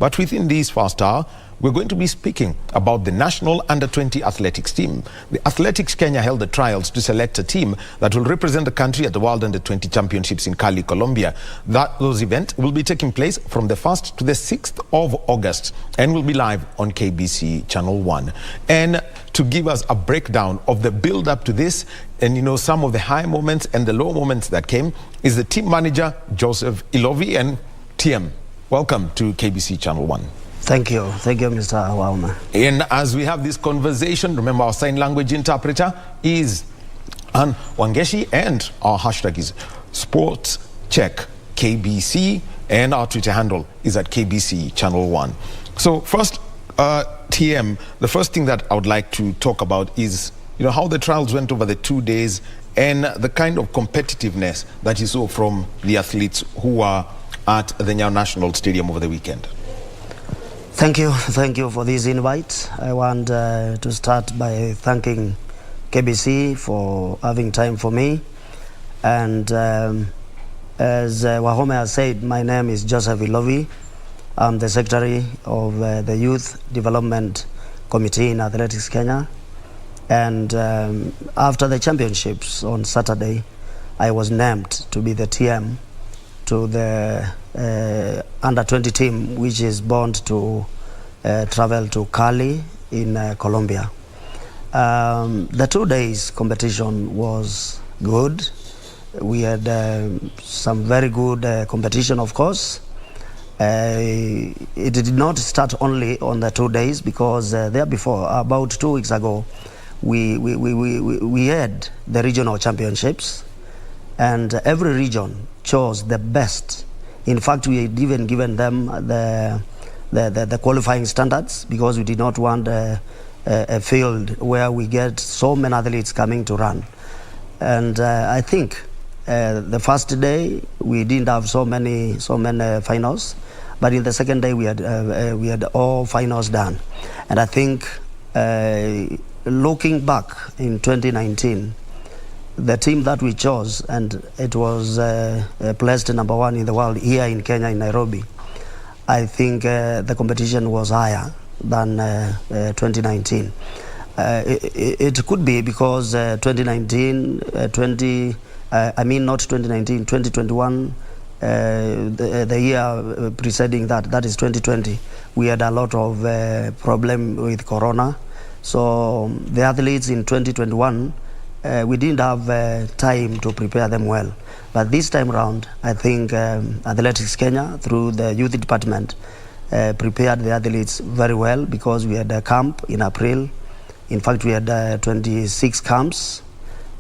But within this first hour, we're going to be speaking about the national under-20 athletics team. The Athletics Kenya held the trials to select a team that will represent the country at the World Under-20 Championships in Cali, Colombia. Those events will be taking place from the 1st to the 6th of August and will be live on KBC Channel 1. And to give us a breakdown of the build-up to this and, some of the high moments and the low moments that came is the team manager, Joseph Ilovi. And TM, welcome to KBC Channel 1. Thank you, Mr. Wahome. And as we have this conversation, remember our sign language interpreter is Ann Wangeshi, and our hashtag is SportsCheckKBC, and our Twitter handle is at KBC Channel 1. So first, TM, the first thing that I would like to talk about is how the trials went over the 2 days and the kind of competitiveness that you saw from the athletes who were at the Nyayo National Stadium over the weekend. Thank you for this invite. I want to start by thanking KBC for having time for me. And as Wahome has said, my name is Joseph Ilovi. I'm the Secretary of the Youth Development Committee in Athletics Kenya. And after the championships on Saturday, I was named to be the TM to the under-20 team, which is bound to travel to Cali in Colombia. The 2 days competition was good. We had some very good competition, of course. It did not start only on the 2 days, because there before, about 2 weeks ago, we had the regional championships, and every region chose the best. In fact, we had even given them the qualifying standards, because we did not want a field where we get so many athletes coming to run. And I think the first day we didn't have so many finals, but in the second day we had all finals done. And I think looking back in 2019, the team that we chose, and it was placed #1 in the world here in Kenya, in Nairobi, I think the competition was higher than 2019. It could be because 2019, 2021, the year preceding that is 2020, we had a lot of problem with Corona. So the athletes in 2021, we didn't have time to prepare them well. But this time around, I think Athletics Kenya, through the youth department, prepared the athletes very well, because we had a camp in April. In fact, we had 26 camps,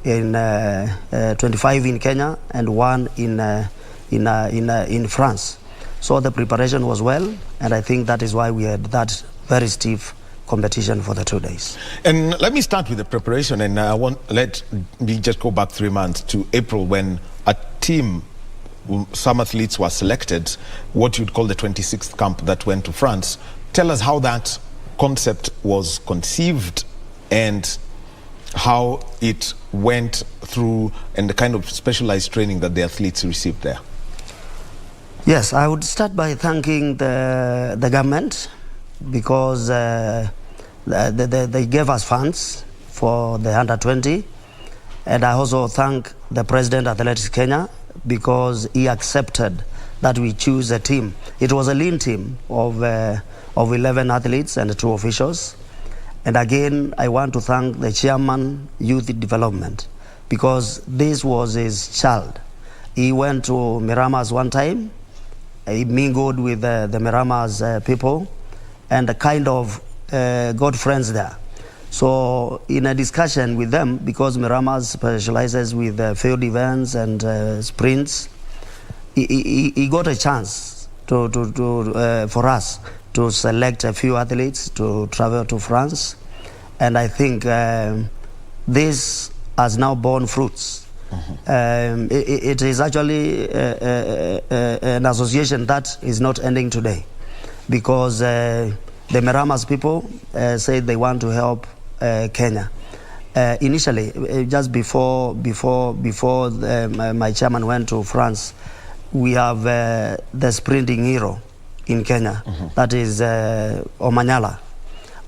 in 25 in Kenya and 1 in France. So the preparation was well, and I think that is why we had that very stiff competition for the 2 days. And let me start with the preparation, and let me just go back 3 months to April, when a team, some athletes were selected, what you'd call the 26th camp that went to France. Tell us how that concept was conceived and how it went through, and the kind of specialized training that the athletes received there. Yes, I would start by thanking the government, because they gave us funds for the under-20, and I also thank the President of Athletics Kenya, because he accepted that we choose a team. It was a lean team of 11 athletes and 2 officials. And again, I want to thank the chairman, Youth Development, because this was his child. He went to Miramas one time, he mingled with the Miramas people, and kind of got friends there. So in a discussion with them, because Miramas specializes with field events and sprints, he got a chance for us to select a few athletes to travel to France. And I think this has now borne fruits. Mm-hmm. It is actually an association that is not ending today, because the Miramas people said they want to help Kenya. Initially, just before my chairman went to France, we have the sprinting hero, in Kenya. That is Omanyala.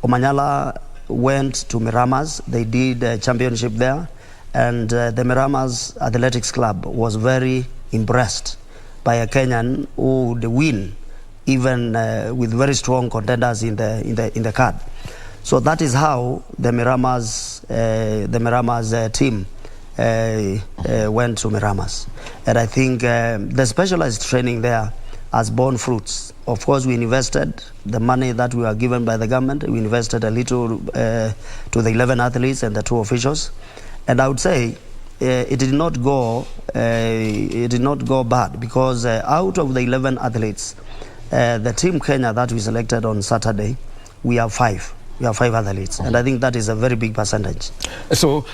Omanyala went to Miramas. They did a championship there, and the Miramas Athletics Club was very impressed by a Kenyan who would win, even with very strong contenders in the card. So that is how the Miramas team went to Miramas, and I think the specialized training there has borne fruits. Of course, we invested the money that we were given by the government. We invested a little to the 11 athletes and the 2 officials, and I would say it did not go bad, because out of the 11 athletes, the team Kenya that we selected on Saturday, we have 5. We have 5 athletes, and I think that is a very big percentage. So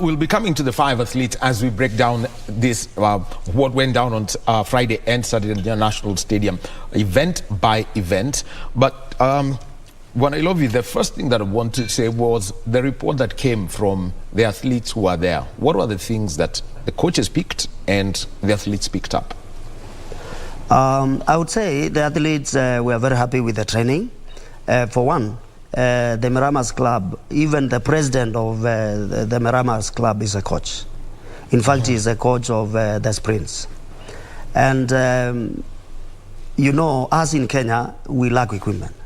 we'll be coming to the 5 athletes as we break down this, what went down on Friday and Saturday in the National Stadium, event by event. But Ilovi, the first thing that I want to say was the report that came from the athletes who are there. What were the things that the coaches picked and the athletes picked up? I would say the athletes were very happy with the training. For one, the Miramas Club, even the president of the Miramas Club is a coach. In fact, he's a coach of the sprints. And, you know, us in Kenya, we lack equipment.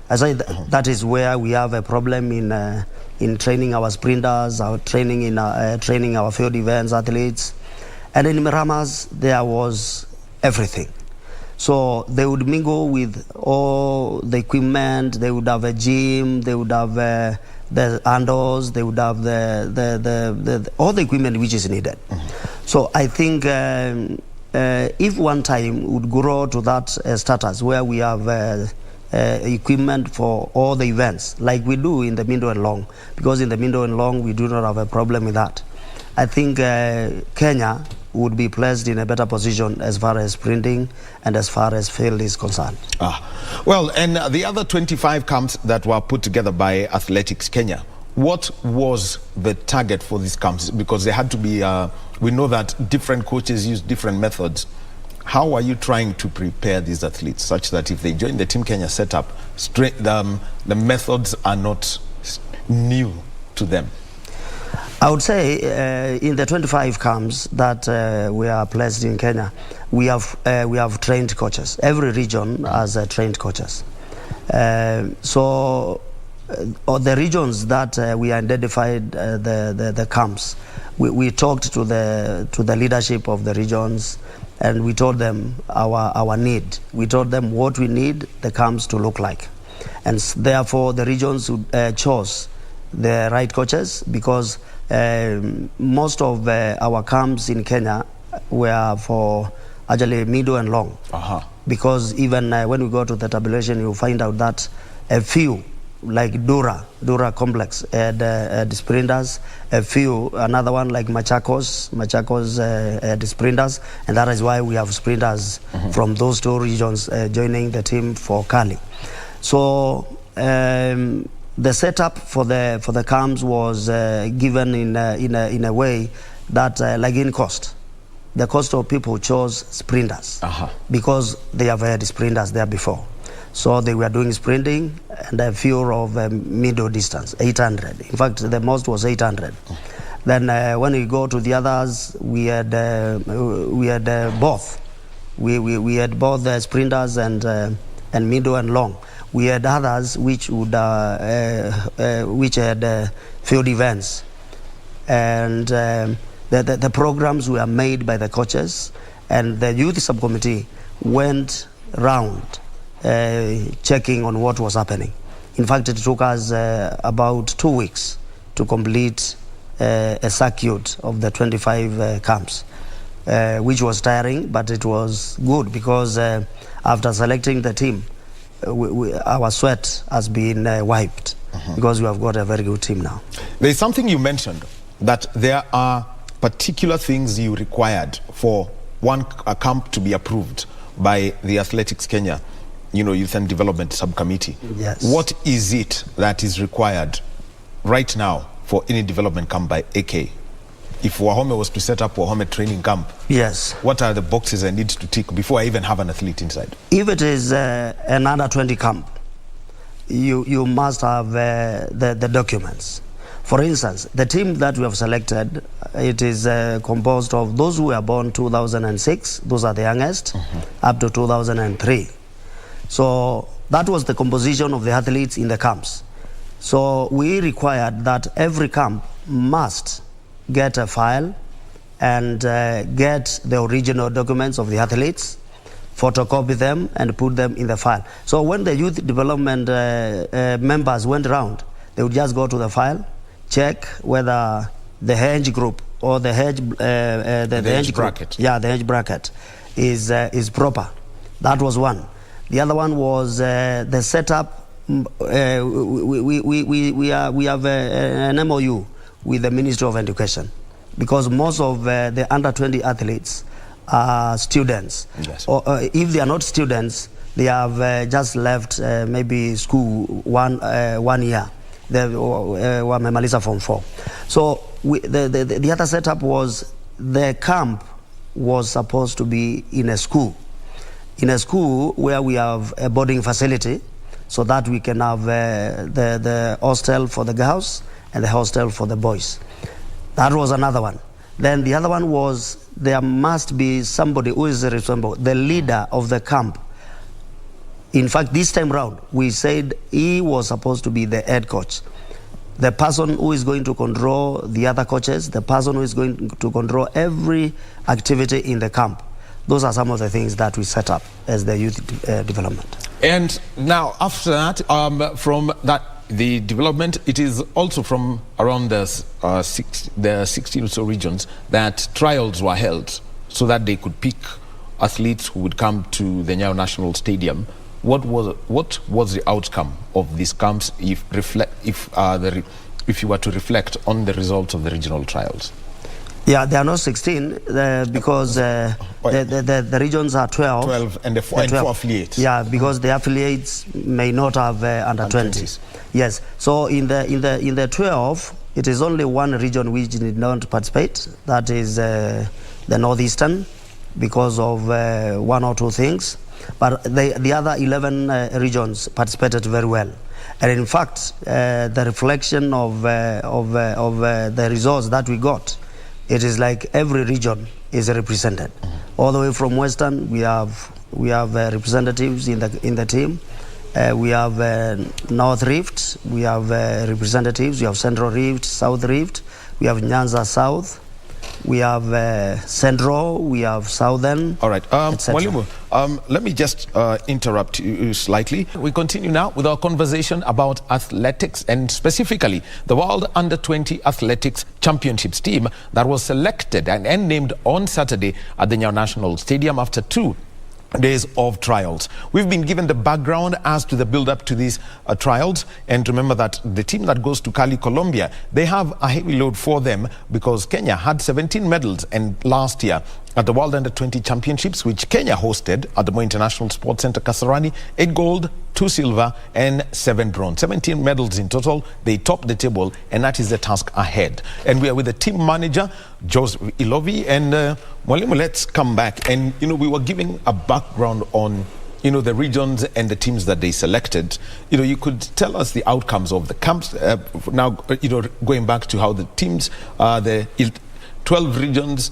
I say that is where we have a problem in training our sprinters, training our field events athletes. And in Miramas, there was everything. So they would mingle with all the equipment. They would have a gym. They would have the handles. They would have all the equipment which is needed. So I think if one time would grow to that status where we have equipment for all the events, like we do in the middle and long, because in the middle and long we do not have a problem with that, I think Kenya would be placed in a better position as far as sprinting and as far as field is concerned. Well, and the other 25 camps that were put together by Athletics Kenya, what was the target for these camps? Because they had to be, we know that different coaches use different methods. How are you trying to prepare these athletes such that if they join the Team Kenya setup, the methods are not new to them? I would say in the 25 camps that we are placed in Kenya, we have trained coaches. Every region has trained coaches. So the regions that we identified the camps, we talked to the leadership of the regions, and we told them our need. We told them what we need the camps to look like, and therefore the regions chose the right coaches, because most of our camps in Kenya were for actually middle and long. Because even when we go to the tabulation, you find out that a few, like Dura complex had sprinters, a few, another one like Machakos had sprinters, and that is why we have sprinters from those 2 regions joining the team for Kali. So the setup for the camps was given in a way that, like in cost, the cost of people chose sprinters because they have had sprinters there before. So they were doing sprinting and a few of middle distance, 800. In fact, the most was 800. Then when we go to the others, we had both. We had both the sprinters and middle and long. We had others which had field events, and the programs were made by the coaches, and the youth subcommittee went round checking on what was happening. In fact, it took us about 2 weeks to complete a circuit of the 25 camps, which was tiring, but it was good, because after selecting the team, our sweat has been wiped, because we have got a very good team now. There's something you mentioned, that there are particular things you required for a camp to be approved by the Athletics Kenya, Youth and Development Subcommittee. Yes. What is it that is required right now for any development camp by AK? if Wahome was to set up Wahome training camp, yes, what are the boxes I need to tick before I even have an athlete inside? If it is an under-20 camp, you must have the documents. For instance, the team that we have selected, it is composed of those who were born 2006, those are the youngest, up to 2003. So that was the composition of the athletes in the camps. So we required that every camp must get a file and get the original documents of the athletes, photocopy them and put them in the file. So when the youth development members went around, they would just go to the file, check whether the age group or the age the age bracket, the age bracket is proper. That was one. The other one was the setup. We have an MOU with the Ministry of Education, because most of the under-20 athletes are students. Yes. Or if they are not students, they have just left maybe school 1 year. They were memaliza Form 4. So the other setup was the camp was supposed to be in a school where we have a boarding facility, so that we can have the hostel for the girls and the hostel for the boys. That was another one. Then the other one was there must be somebody who is responsible, the leader of the camp. In fact, this time round, we said he was supposed to be the head coach. The person who is going to control the other coaches, the person who is going to control every activity in the camp. Those are some of the things that we set up as the youth development. And now, after that, from that, the development, it is also from around the 16 or so regions that trials were held so that they could pick athletes who would come to the Nyayo National Stadium. What was the outcome of these camps if you were to reflect on the results of the regional trials? Yeah, there are not 16 because the regions are 12. 12 and four affiliates. Yeah, because the affiliates may not have under 20s. Yes. So in the 12, it is only one region which did not participate. That is the northeastern, because of one or two things. But the other 11 regions participated very well. And in fact, the reflection of the results that we got, it is like every region is represented. All the way from Western, we have representatives in the team. We have North Rift, we have representatives. We have Central Rift, South Rift, we have Nyanza South, we have Central, we have Southern. All right, Mwalimu, let me just interrupt you slightly. We continue now with our conversation about athletics, and specifically the World Under-20 Athletics Championships team that was selected and named on Saturday at the Nyayo National Stadium after 2 days of trials. We've been given the background as to the build-up to these trials, and remember that the team that goes to Cali, Colombia, they have a heavy load for them because Kenya had 17 medals, and last year at the World Under-20 Championships, which Kenya hosted at the Moi International Sports Center, Kasarani, 8 gold, 2 silver and 7 bronze. 17 medals in total. They topped the table, and that is the task ahead. And we are with the team manager, Ilovi, and Mwalimu, let's come back. And, we were giving a background on, the regions and the teams that they selected. You could tell us the outcomes of the camps. Now, going back to how the teams, the 12 regions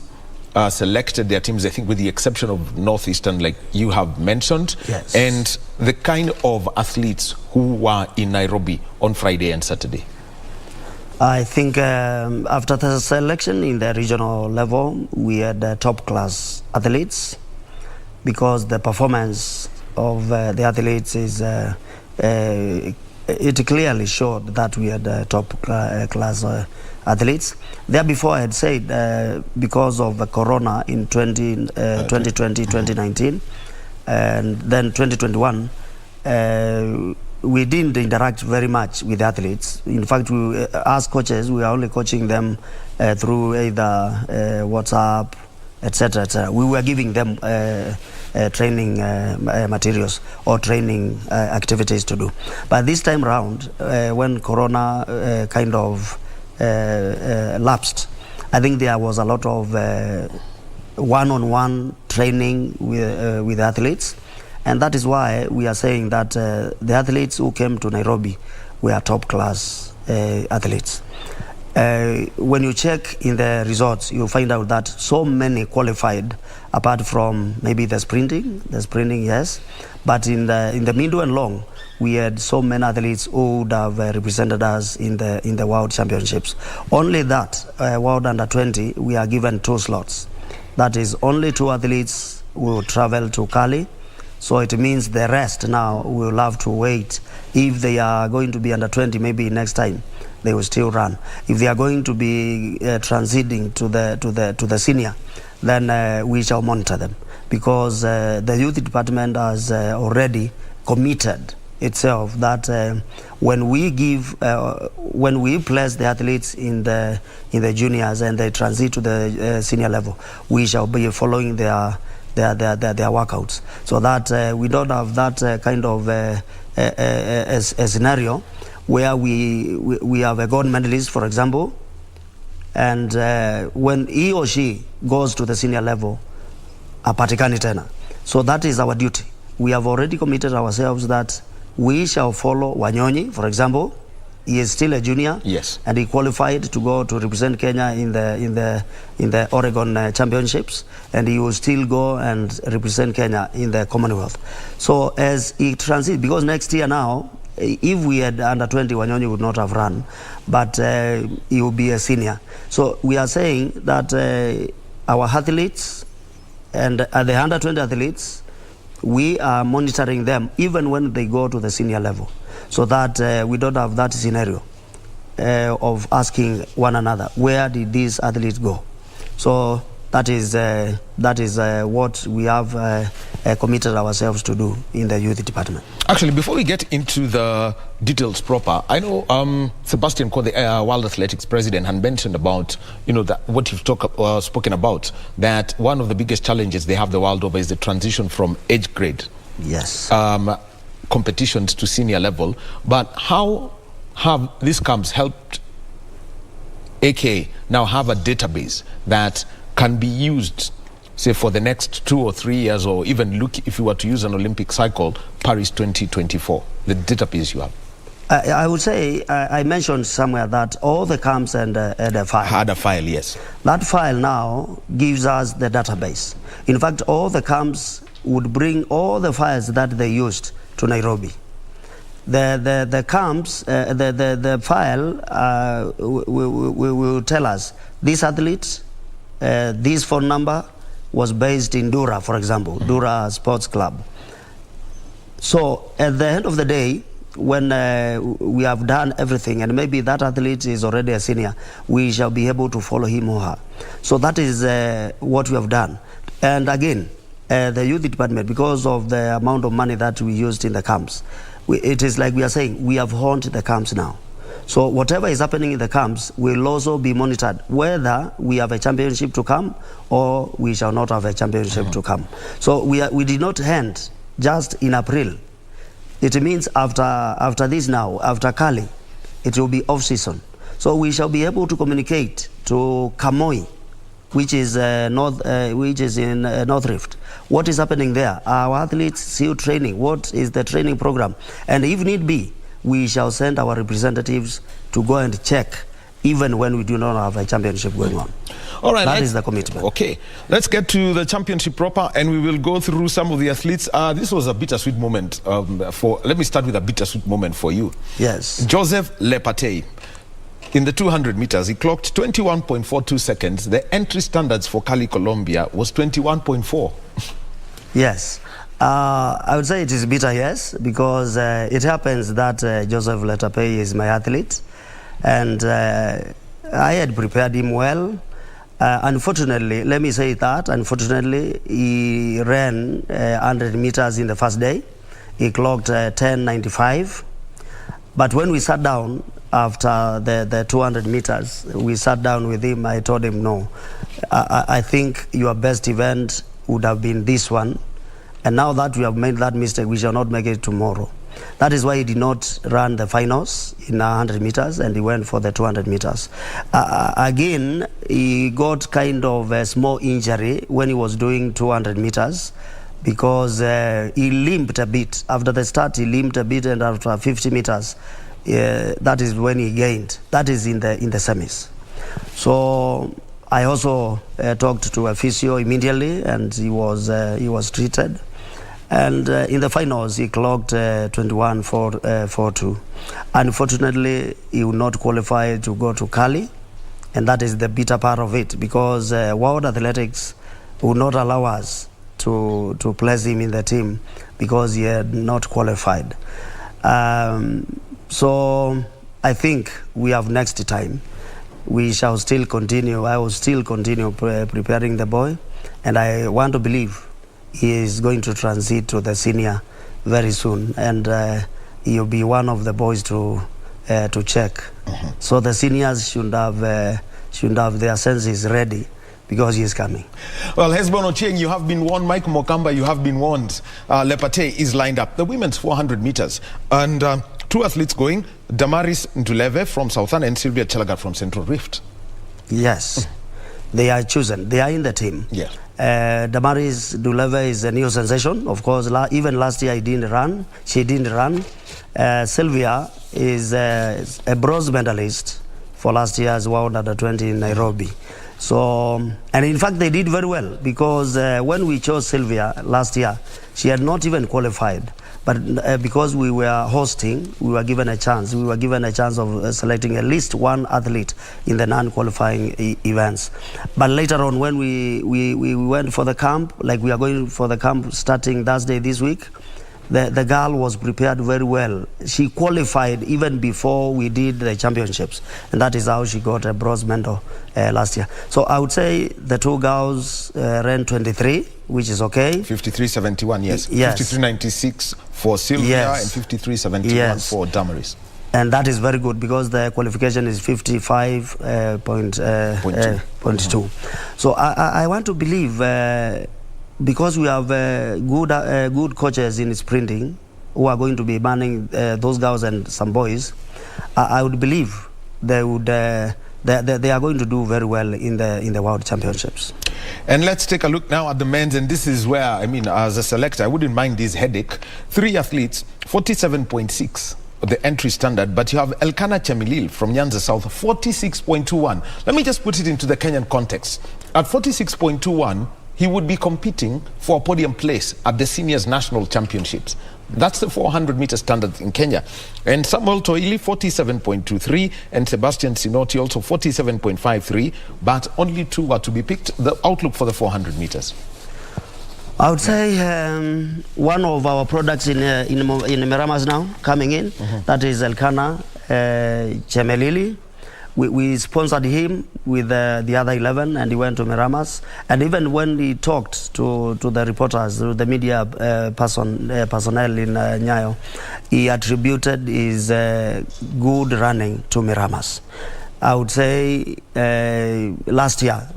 selected their teams, I think with the exception of Northeastern, like you have mentioned. Yes. And the kind of athletes who were in Nairobi on Friday and Saturday. I think after the selection in the regional level, we had top-class athletes, because the performance of the athletes is it clearly showed that we had top-class athletes. There before I had said because of the corona in 2020, 2019, and then 2021, we didn't interact very much with the athletes. In fact, as coaches, we are only coaching them through either WhatsApp, etc., etc. We were giving them training materials or training activities to do. But this time around, when corona kind of lapsed, I think there was a lot of one-on-one training with athletes, and that is why we are saying that the athletes who came to Nairobi were top-class athletes. When you check in the results, you find out that so many qualified, apart from maybe the sprinting, yes, but in the middle and long, we had so many athletes who would have represented us in the World Championships. Only that World Under-20, we are given 2 slots. That is, only 2 athletes will travel to Cali. So it means the rest now will have to wait. If they are going to be under-20, maybe next time they will still run. If they are going to be transiting to the senior, then we shall monitor them, because the youth department has already committed itself that when we place the athletes in the juniors and they transit to the senior level, we shall be following their workouts, so that we don't have that kind of a scenario where we have a gold medalist, for example, and when he or she goes to the senior level, hapatikani tena. So that is our duty. We have already committed ourselves that we shall follow Wanyonyi, for example. He is still a junior, yes, and he qualified to go to represent Kenya in the Oregon Championships, and he will still go and represent Kenya in the Commonwealth. So as he transits, because next year now, if we had under-20, Wanyonyi would not have run, but he will be a senior. So we are saying that our athletes and the under-20 athletes, we are monitoring them even when they go to the senior level, so that we don't have that scenario of asking one another, where did these athletes go? So that is what we have committed ourselves to do in the youth department. Actually, before we get into the details proper, I know Sebastian Coe, the World Athletics president, had mentioned about, what you've spoken about, that one of the biggest challenges they have the world over is the transition from age grade, yes, competitions to senior level. But how have these camps helped AK now have a database that can be used, say, for the next 2 or 3 years, or even look, if you were to use an Olympic cycle, Paris 2024, the database you have? I would say, I mentioned somewhere that all the camps had a file. Had a file, yes. That file now gives us the database. In fact, all the camps would bring all the files that they used to Nairobi. The camps, the file will tell us, this athlete, this phone number was based in Dura, for example, Dura Sports Club. So at the end of the day, when we have done everything, and maybe that athlete is already a senior, we shall be able to follow him or her. So that is what we have done. And again, the youth department, because of the amount of money that we used in the camps, it is like we are saying, we have honed the camps now. So whatever is happening in the camps will also be monitored, whether we have a championship to come or we shall not have a championship to come. So we did not end just in April. It means after this now, after Cali, it will be off-season. So we shall be able to communicate to Kamoi, which is in North Rift. What is happening there? Our athletes still training. What is the training program? And if need be, we shall send our representatives to go and check, even when we do not have a championship going on. All right, that is the commitment. Okay, let's get to the championship proper, and we will go through some of the athletes. This was a bittersweet moment let me start with a bittersweet moment for you. Yes. Joseph Lepatey. In the 200 meters, he clocked 21.42 seconds. The entry standards for Cali, Colombia was 21.4. Yes. I would say it is bitter, yes, because it happens that Joseph Lepatey is my athlete, and I had prepared him well. Unfortunately, let me say that, unfortunately, he ran 100 meters in the first day. He clocked 10:95. But when we sat down after the 200 meters, we sat down with him. I told him, no, I think your best event would have been this one. And now that we have made that mistake, we shall not make it tomorrow. That is why he did not run the finals in 100 meters and he went for the 200 meters. Again, he got kind of a small injury when he was doing 200 meters because he limped a bit. After the start, he limped a bit, and after 50 meters, that is when he gained. That is in the semis. So I also talked to a physio immediately, and he was treated. And in the finals, he clocked 21.42. Unfortunately, he would not qualify to go to Cali, and that is the bitter part of it, because World Athletics would not allow us to place him in the team because he had not qualified. So I think we have next time. We shall still continue. I will still continue preparing the boy, and I want to believe he is going to transit to the senior very soon, and he'll be one of the boys to check. So the seniors should have their senses ready, because he is coming. Well, Hesbon Ochieng, you have been warned. Mike Mokamba, you have been warned. Lepate is lined up. The women's 400 meters. And two athletes going, Damaris Nduleve from Southern and Sylvia Chelagat from Central Rift. Yes, they are chosen. They are in the team. Yeah. Damaris Nduleve is a new sensation. Of course, even last year he didn't run. She didn't run. Sylvia is a bronze medalist for last year's World Under-20 in Nairobi. So, and in fact, they did very well, because when we chose Sylvia last year, she had not even qualified. But because we were hosting, we were given a chance. We were given a chance of selecting at least one athlete in the non-qualifying events. But later on, when we went for the camp, like we are going for the camp starting Thursday this week, the girl was prepared very well. She qualified even before we did the championships, and that is how she got a bronze medal last year. So I would say the two girls ran 23, which is okay. 53.71, yes. Yes. 53.96 for Sylvia, yes. and 53.71 yes. for Damaris. And that is very good, because the qualification is 55.2. So I want to believe, because we have good coaches in sprinting who are going to be manning those girls and some boys, I would believe they are going to do very well in the World Championships. And let's take a look now at the men's, and this is where, I mean, as a selector, I wouldn't mind this headache. 3 athletes, 47.6 the entry standard, but you have Elkanah Chamilil from Nyanza South, 46.21. Let me just put it into the Kenyan context. At 46.21, he would be competing for a podium place at the Seniors National Championships. That's the 400-meter standard in Kenya. And Samuel Toili, 47.23, and Sebastian Sinoti also 47.53, but only 2 are to be picked. The outlook for the 400 meters. I would say one of our products in Miramas now coming in, that is Elkanah Chemelili. We sponsored him with the other 11, and he went to Miramas. And even when he talked to the reporters, to the media personnel in Nyayo, he attributed his good running to Miramas. I would say last year,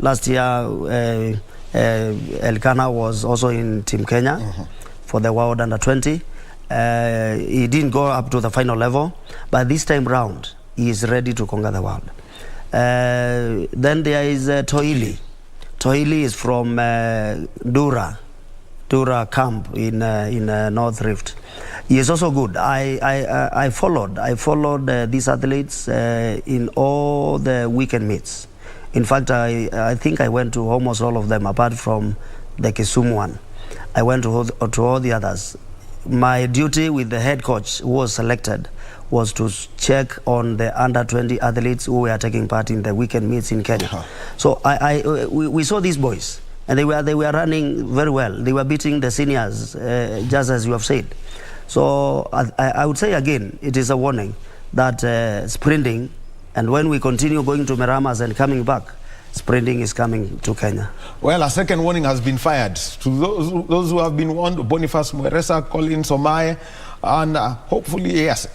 Elkanah was also in Team Kenya for the World Under-20. He didn't go up to the final level, but this time round, he is ready to conquer the world. Then there is Toili. Toili is from Dura camp in North Rift. He is also good. I followed these athletes in all the weekend meets. In fact, I think I went to almost all of them, apart from the Kisumu one. I went to all the others. My duty with the head coach who was selected was to check on the under-20 athletes who were taking part in the weekend meets in Kenya. So we saw these boys, and they were running very well. They were beating the seniors, just as you have said. So I would say again, it is a warning that sprinting, and when we continue going to Miramas and coming back, sprinting is coming to Kenya. Well, a second warning has been fired to those who have been warned: Boniface Mweresa, Colin Somae, And hopefully, yes,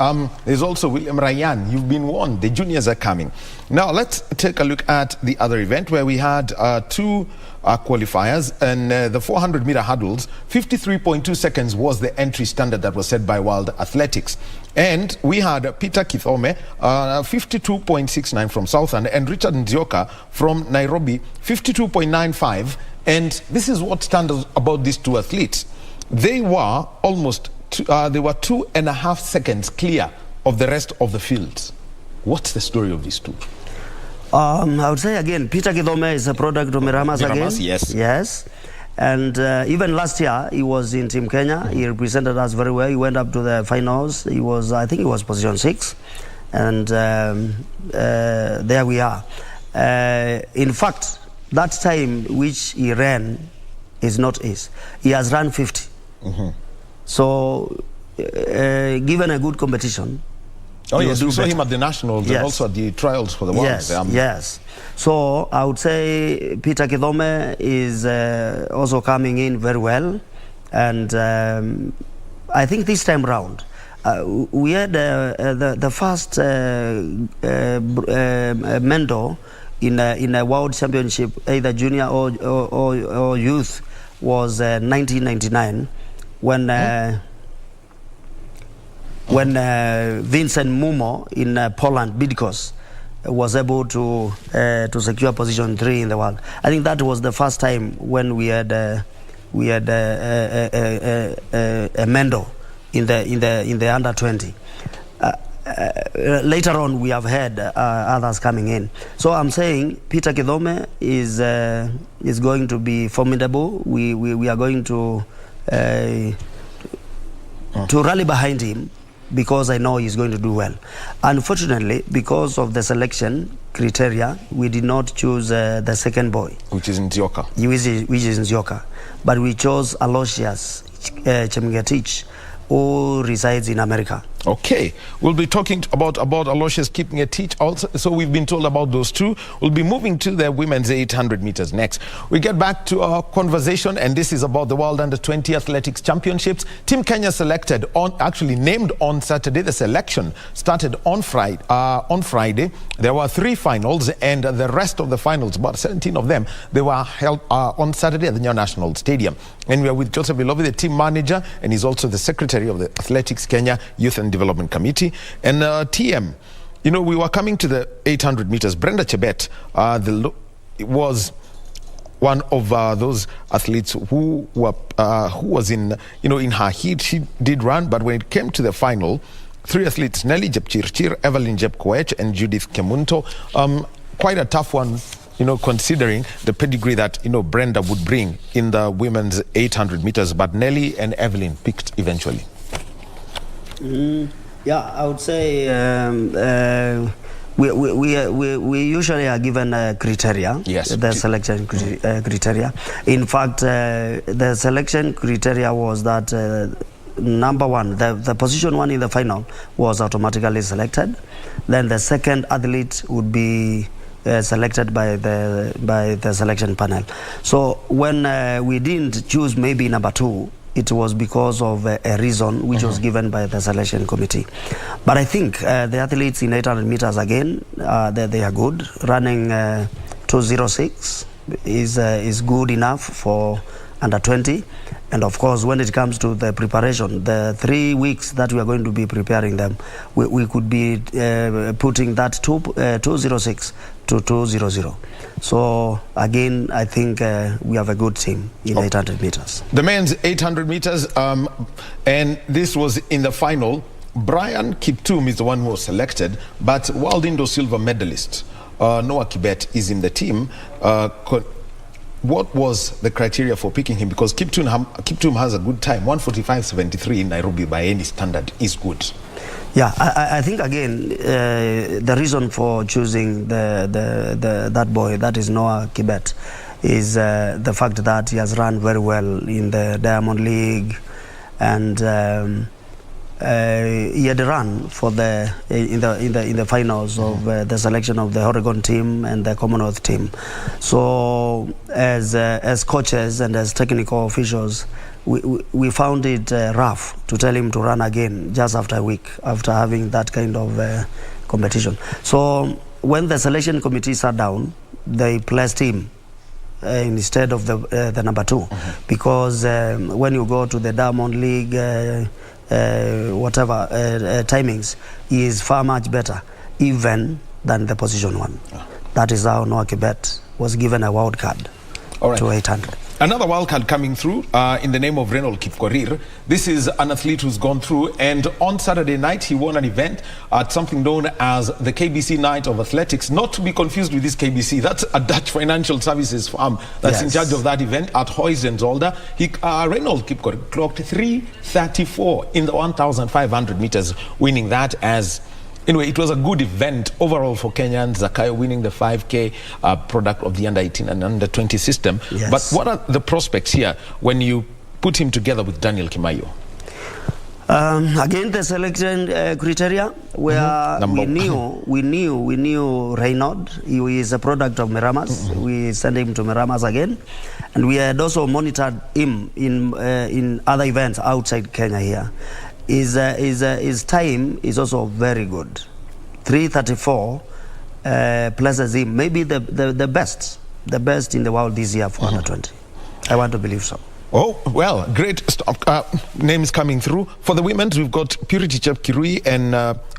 there's also William Ryan. You've been warned. The juniors are coming. Now, let's take a look at the other event where we had two qualifiers. And the 400-meter hurdles, 53.2 seconds was the entry standard that was set by World Athletics. And we had Peter Kithome, 52.69 from Southern, and Richard Nzioka from Nairobi, 52.95. And this is what stands out about these two athletes. They were almost, they were 2.5 seconds clear of the rest of the fields. What's the story of these two? I would say again, Peter Kithome is a product of Miramas again. Yes. Yes. And even last year, he was in Team Kenya. He represented us very well. He went up to the finals. He was, I think he was position 6. And there we are. In fact, that time which he ran is not his. He has run 50. So, given a good competition, oh yes, we saw him at the nationals and also at the trials for the world. Yes. So I would say Peter Kithome is also coming in very well, and I think this time round we had the first mentor in a world championship, either junior or youth, was 1999 when. When Vincent Mumo in Poland, Bydgoszcz, was able to secure position 3 in the world. I think that was the first time when we had a mentor in the under 20. Later on, we have had others coming in. So I'm saying Peter Kithome is going to be formidable. We are going to rally behind him, because I know he's going to do well. Unfortunately, because of the selection criteria, we did not choose the second boy, which is Nzioka. Which is Nzioka. But we chose Aloysius Chemgetich, who resides in America. Okay, we'll be talking about Aloysius Kipngetich also. So we've been told about those two. We'll be moving to the women's 800 meters next. We get back to our conversation, and this is about the World Under-20 Athletics Championships. Team Kenya selected named on Saturday. The selection started on Friday. There were 3 finals, and the rest of the finals, about 17 of them, they were held on Saturday at the Nyayo National Stadium. And we are with Joseph Ilovi, the team manager, and he's also the secretary of the Athletics Kenya Youth and Development Committee. And TM, you know, we were coming to the 800 meters. Brenda Chebet was one of those athletes who was in her heat. She did run, but when it came to the final, 3 athletes, Nelly Jepchirchir, Evelyn Jepkoech, and Judith Kemunto, quite a tough one, you know, considering the pedigree that, you know, Brenda would bring in the women's 800 meters. But Nelly and Evelyn picked eventually. Yeah, I would say we usually are given criteria. Yes. The selection criteria. In fact, the selection criteria was that number 1, the position 1 in the final was automatically selected. Then the second athlete would be selected by the selection panel. So when we didn't choose maybe number 2, it was because of a reason which was given by the selection committee. But I think the athletes in 800 meters again, they are good. Running 2:06 is good enough for under 20. And of course, when it comes to the preparation, the 3 weeks that we are going to be preparing them, we could be putting that 2:06 to 2:00. So again, I think we have a good team in 800 meters. The men's 800 meters, and this was in the final. Brian Kiptum is the one who was selected, but World Indo silver medalist Noah Kibet is in the team. What was the criteria for picking him? Because Kiptum has a good time. 1:45.73 in Nairobi by any standard is good. Yeah, I think again the reason for choosing that boy, that is Noah Kibet, is the fact that he has run very well in the Diamond League, and he had a run for in the finals of the selection of the Oregon team and the Commonwealth team. So as coaches and as technical officials, we found it rough to tell him to run again just after a week after having that kind of competition. So when the selection committee sat down, they placed him instead of the number 2, because when you go to the Diamond League, whatever timings, he is far much better even than the position 1. That is how Noah Kibet was given a wild card to 800. Another wild card coming through in the name of Reynold Corriere. This is an athlete who's gone through, and on Saturday night he won an event at something known as the KBC Night of Athletics. Not to be confused with this KBC, that's a Dutch financial services firm that's in charge of that event at Huizenzolder. Reynold Corriere clocked 3:34 in the 1,500 meters, winning that as... Anyway, it was a good event overall for Kenyans. Zakayo winning the 5K, product of the under-18 and under-20 system. Yes. But what are the prospects here when you put him together with Daniel Kimayo? Again, the selection criteria where we knew Reynold. He is a product of Miramas. We sent him to Miramas again, and we had also monitored him in other events outside Kenya here. His time is also very good. 3:34 places him maybe the best in the world this year for under 20. I want to believe so. Oh, well, great names coming through. For the women, we've got Purity Chepkirui and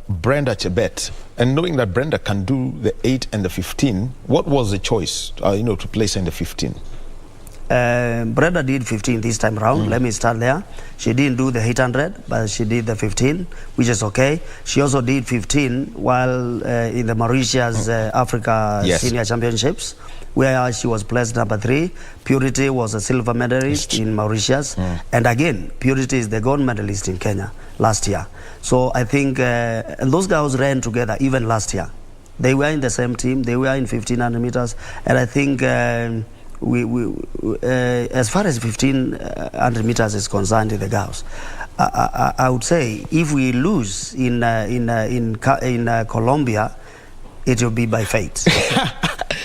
Brenda Chebet. And knowing that Brenda can do the 8 and the 15, what was the choice, to place her in the 15? Brenda did 15 this time round. Let me start there. She didn't do the 800, but she did the 15, which is okay. She also did 15 while in the Mauritius Africa Senior Championships, where she was placed number 3. Purity was a silver medalist in Mauritius. And again, Purity is the gold medalist in Kenya last year. So I think those girls ran together even last year. They were in the same team. They were in 1,500 meters. And I think... as far as 1,500 meters is concerned in the girls, I would say if we lose in Colombia, it will be by fate.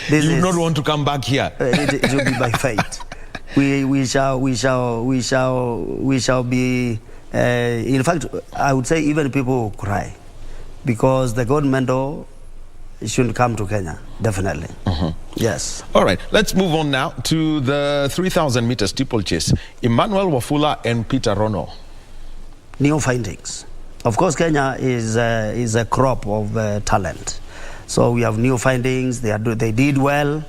You do not want to come back here. It will be by fate. We shall be. In fact, I would say even people will cry, because the gold medal shouldn't come to Kenya, definitely. Yes. All right, let's move on now to the 3,000 meter steeplechase. Emmanuel Wafula and Peter Rono. New findings. Of course, Kenya is a crop of talent. So we have new findings. They did well,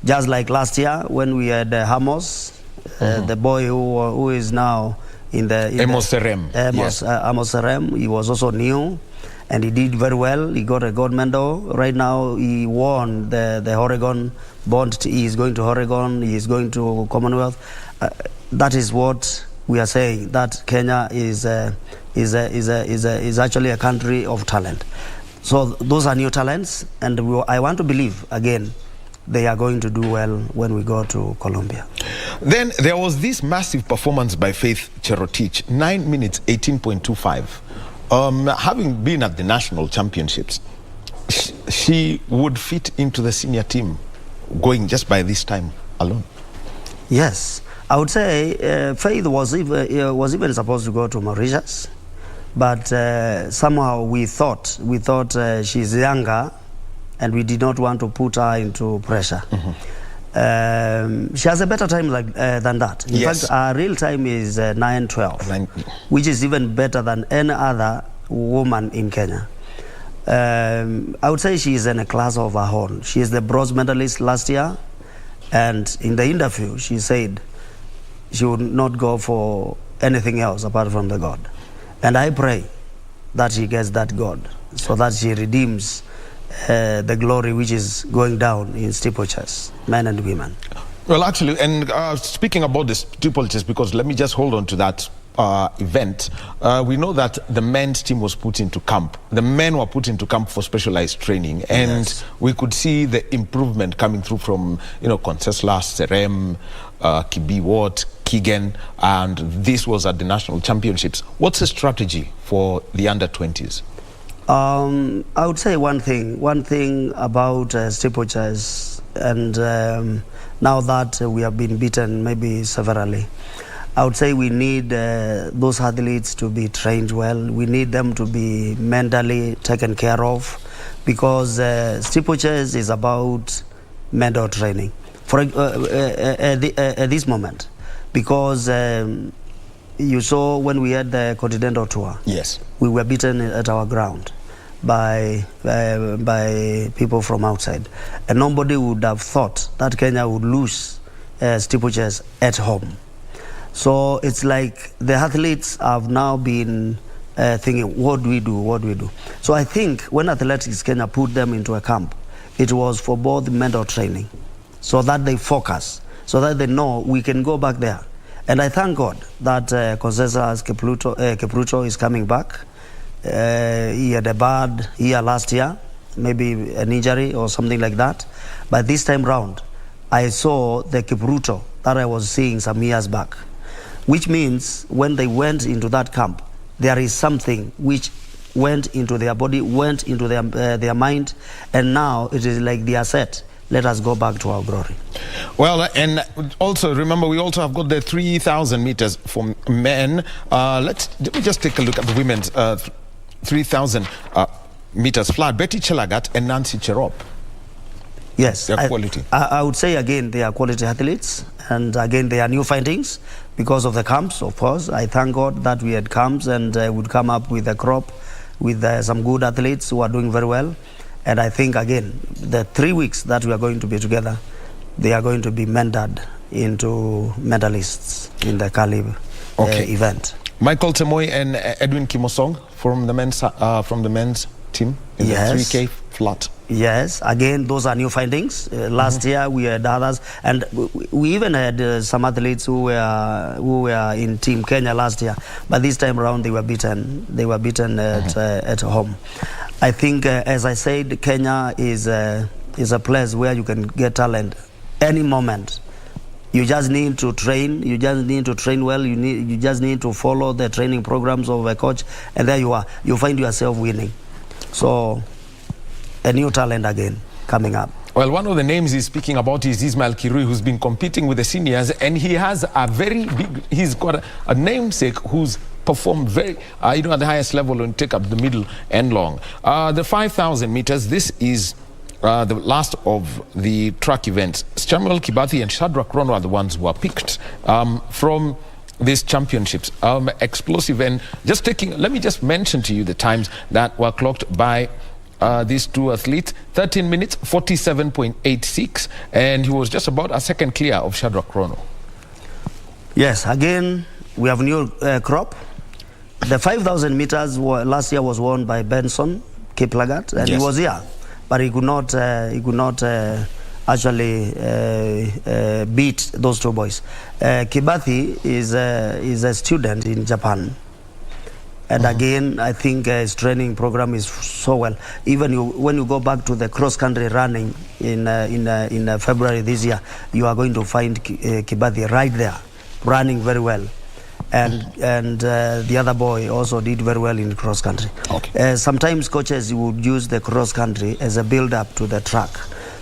just like last year when we had Amos, the boy who is now in the... Amos Serem. Amos Serem. He was also new. And he did very well. He got a gold medal. Right now, he won the Oregon bond. He is going to Oregon. He is going to Commonwealth. That is what we are saying. That Kenya is actually a country of talent. So those are new talents, and I want to believe again they are going to do well when we go to Colombia. Then there was this massive performance by Faith Cherotich, 9 minutes 18.25. Having been at the national championships, she would fit into the senior team going just by this time alone. Yes, I would say Faith was even supposed to go to Mauritius, but somehow we thought she's younger, and we did not want to put her into pressure. She has a better time than that. In fact, her real time is 9:12, which is even better than any other woman in Kenya. I would say she is in a class of her own. She is the bronze medalist last year, and in the interview she said she would not go for anything else apart from the God. And I pray that she gets that God, so that she redeems the glory which is going down in steeplechase, men and women. Well, actually, and speaking about the steeplechase, because let me just hold on to that event. We know that the men's team was put into camp. The men were put into camp for specialized training, and we could see the improvement coming through from, Concesla, Serem, Kibi Watt, Keegan, and this was at the national championships. What's the strategy for the under-20s? I would say one thing about steeplechase, and now that we have been beaten maybe severally, I would say we need those athletes to be trained well. We need them to be mentally taken care of, because steeplechase is about mental training at this moment. Because you saw when we had the Continental Tour, yes, we were beaten at our ground by people from outside, and nobody would have thought that Kenya would lose steeplechase at home. So it's like the athletes have now been thinking, what do we do, what do we do? So I think when Athletics Kenya put them into a camp, it was for both mental training, so that they focus, so that they know we can go back there. And I thank God that Concesas Kipruto is coming back. He had a bad year last year, maybe an injury or something like that. But this time round, I saw the Kipruto that I was seeing some years back, which means when they went into that camp, there is something which went into their body, went into their mind, and now it is like they are set. Let us go back to our glory. Well, and also remember, we also have got the 3,000 meters for men. Let me just take a look at the women's 3,000 meters flat. Betty Chelagat and Nancy Cherop. Yes, their quality. I would say again they are quality athletes, and again they are new findings because of the camps. Of course, I thank God that we had camps and would come up with a crop with some good athletes who are doing very well. And I think again the 3 weeks that we are going to be together, they are going to be mentored into medalists in the Cali event. Michael Temoy and Edwin Kimosong from the men's team in the 3K flat. Yes, again, those are new findings. Last year we had others, and we even had some athletes who were in Team Kenya last year. But this time around, they were beaten. They were beaten at home. I think, as I said, Kenya is a place where you can get talent any moment. You just need to train. You just need to train well. You just need to follow the training programs of a coach, and there you are. You find yourself winning. So, a new talent again coming up. Well, one of the names he's speaking about is Ismail Kirui, who's been competing with the seniors, and he has a very big, he's got a namesake who's performed very, at the highest level and take up the middle and long. The 5,000 meters, this is the last of the track events. Samuel Kibathi and Shadrach Rono are the ones who are picked from these championships. Explosive, and just let me just mention to you the times that were clocked by these two athletes. 13 minutes, 47.86, and he was just about a second clear of Shadrach Rono. Yes, again, we have new crop. The 5,000 meters last year was won by Benson Kiplagat, and he was here, but he could not actually beat those two boys. Kibathi is a student in Japan. And again, I think his training program is so well. Even when you go back to the cross-country running in February this year, you are going to find Kibathi right there, running very well. And the other boy also did very well in cross-country. Sometimes coaches would use the cross-country as a build-up to the track.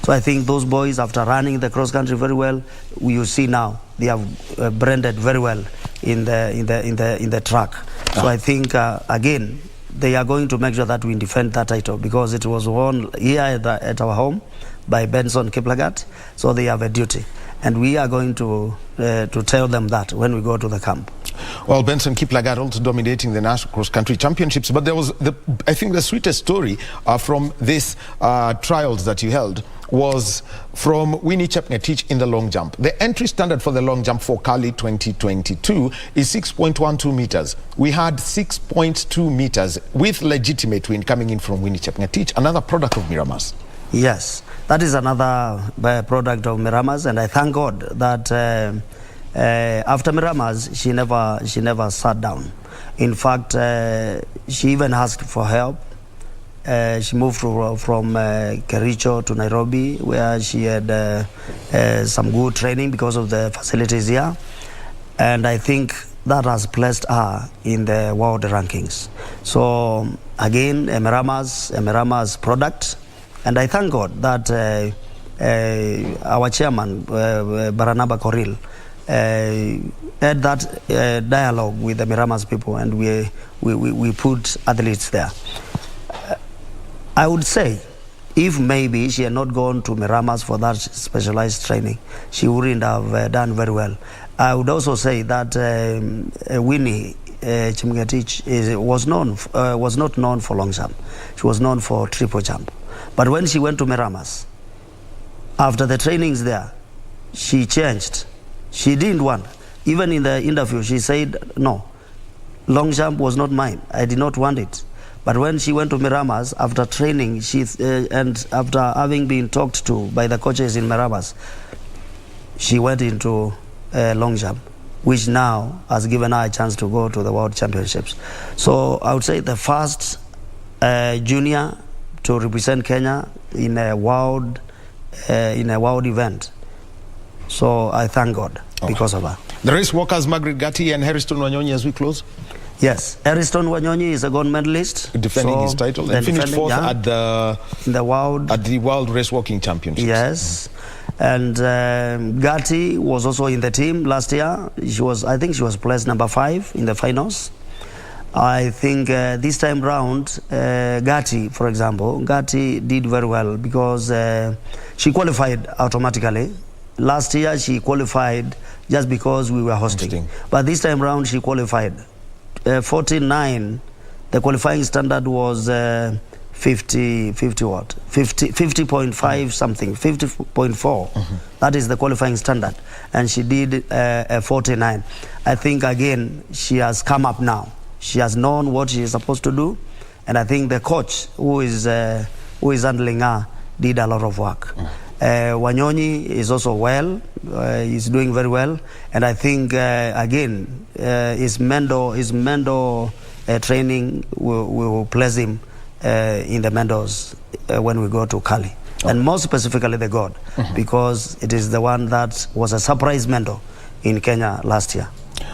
So I think those boys, after running the cross-country very well, you see now they have branded very well in the track. So I think again they are going to make sure that we defend that title, because it was won here at our home by Benson Kiplagat. So they have a duty, and we are going to tell them that when we go to the camp. Well, Benson Kiplagat also dominating the National Cross Country Championships, but there was I think the sweetest story from this trials that you held was from Winnie Chepngetich in the long jump. The entry standard for the long jump for Cali 2022 is 6.12 meters. We had 6.2 meters with legitimate win coming in from Winnie Chepngetich, another product of Miramas. Yes, that is another product of Miramas, and I thank God that after Miramas, she never sat down. In fact, she even asked for help. She moved from Kericho to Nairobi, where she had some good training because of the facilities here. And I think that has placed her in the world rankings. So again, a Miramas product. And I thank God that our chairman, Barnaba Koril, had that dialogue with the Miramas people, and we put athletes there. I would say, if maybe she had not gone to Miramas for that specialized training, she wouldn't have done very well. I would also say that Winnie Chimgetich was not known for long jump. She was known for triple jump. But when she went to Miramas, after the trainings there, she changed. She didn't want. Even in the interview, she said, no, long jump was not mine. I did not want it. But when she went to Miramas, after training, and after having been talked to by the coaches in Miramas, she went into long jump, which now has given her a chance to go to the World Championships. So I would say the first junior to represent Kenya in a world event. So I thank God because of her. The race walkers, Margaret Gatti and Harrison Wanyonyi, as we close. Yes, Harrison Wanyonyi is a gold medalist, defending his title, and finished fourth at the World Race Walking Championships. Yes, and Gatti was also in the team last year. I think she was placed number 5 in the finals. I think this time round, Gatti, for example, Gatti did very well because she qualified automatically. Last year she qualified just because we were hosting. But this time round she qualified. 49, the qualifying standard was 50.5 something, 50.4. That is the qualifying standard, and she did 49. I think again she has come up now. She has known what she is supposed to do, and I think the coach who is handling her did a lot of work. Wanyonyi is also well. He's doing very well, and I think again his mentor training will place him in the mentors when we go to Cali, and more specifically the God, because it is the one that was a surprise mentor in Kenya last year.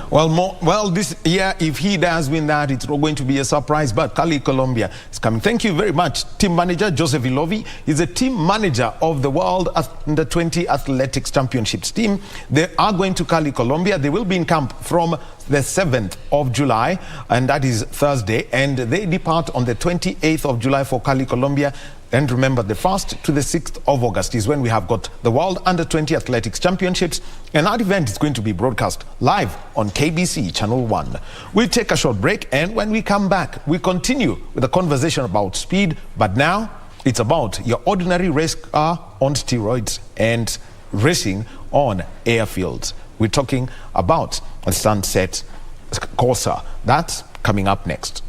Well, this year, if he does win that, it's not going to be a surprise, but Cali, Colombia is coming. Thank you very much. Team manager Joseph Ilovi is the team manager of the World Under-20 Athletics Championships team. They are going to Cali, Colombia. They will be in camp from the 7th of July, and that is Thursday, and they depart on the 28th of July for Cali, Colombia. And remember, the 1st to the 6th of August is when we have got the World Under-20 Athletics Championships, and that event is going to be broadcast live on KBC Channel 1. We'll take a short break, and when we come back, we continue with the conversation about speed, but now it's about your ordinary race car on steroids and racing on airfields. We're talking about a Sunset Corsa. That's coming up next.